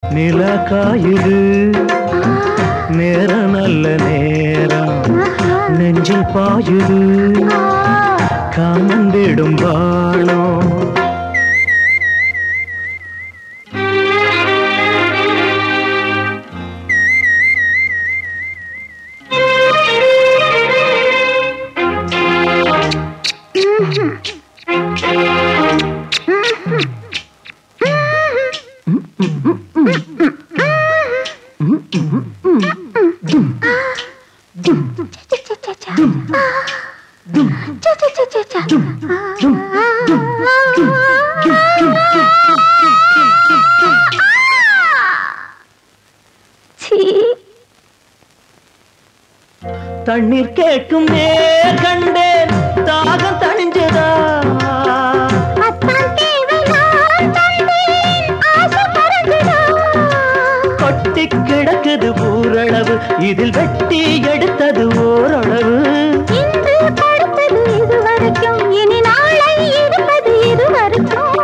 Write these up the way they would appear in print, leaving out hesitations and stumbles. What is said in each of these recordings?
நில காயுது நேரம் நல்ல நேரம் நெஞ்சில் பாயுது காமந்திடும் வாழம் தண்ணீர் கேட்கும் நேர் கண்டேன் தாகம் தணிஞ்சதா கொட்டி கிடக்குது ஊரளவு இதில் வெட்டி எடுத்தது ஓரளவு இதுவரைக்கும் இனி நாளை இருப்பது இதுவரைக்கும்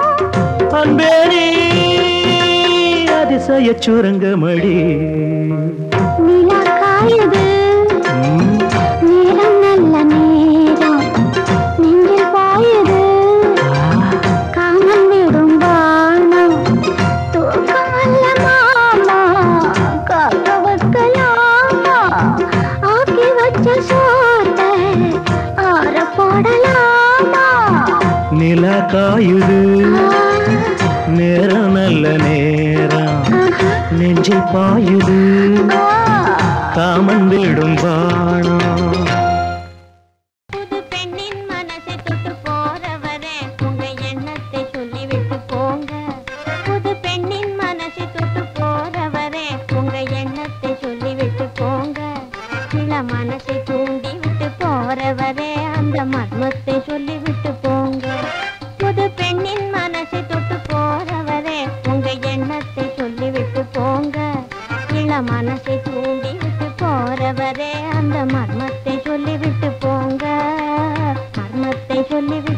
அன்பேரி அதிசய சுரங்கமடி நிலா காயுது நேரம் நல்ல நேரம் நெஞ்சில் பாயுது காமன் விடும் வானம் தூக்கம் அல்ல மாமா காக்க வைக்கலாமா ஆக்கி வச்ச சோத்தை ஆற போடலாமா நிலா காயுது நேரம் நல்ல நேரம் நெஞ்சில் பாயுது காமன் விடும் வானம் புது பெண்ணின் மனசை தொட்டு போறவரே உங்க எண்ணத்தை சொல்லிவிட்டு போங்க புது பெண்ணின் மனசை தொட்டு போறவரே உங்க எண்ணத்தை சொல்லிவிட்டு போங்க சில மனசை தூண்டி விட்டு போறவரே அந்த மர்மத்தை சொல்லிவிட்டு போங்க புது பெண்ணின் மனசை தொட்டு போறவரே உங்க எண்ணத்தை சொல்லிவிட்டு போங்க சில மனசை தூண்டி விட்டு போறவரே அந்த மர்மத்தை சொல்லிவிட்டு போங்க மர்மத்தை சொல்லிவிட்டு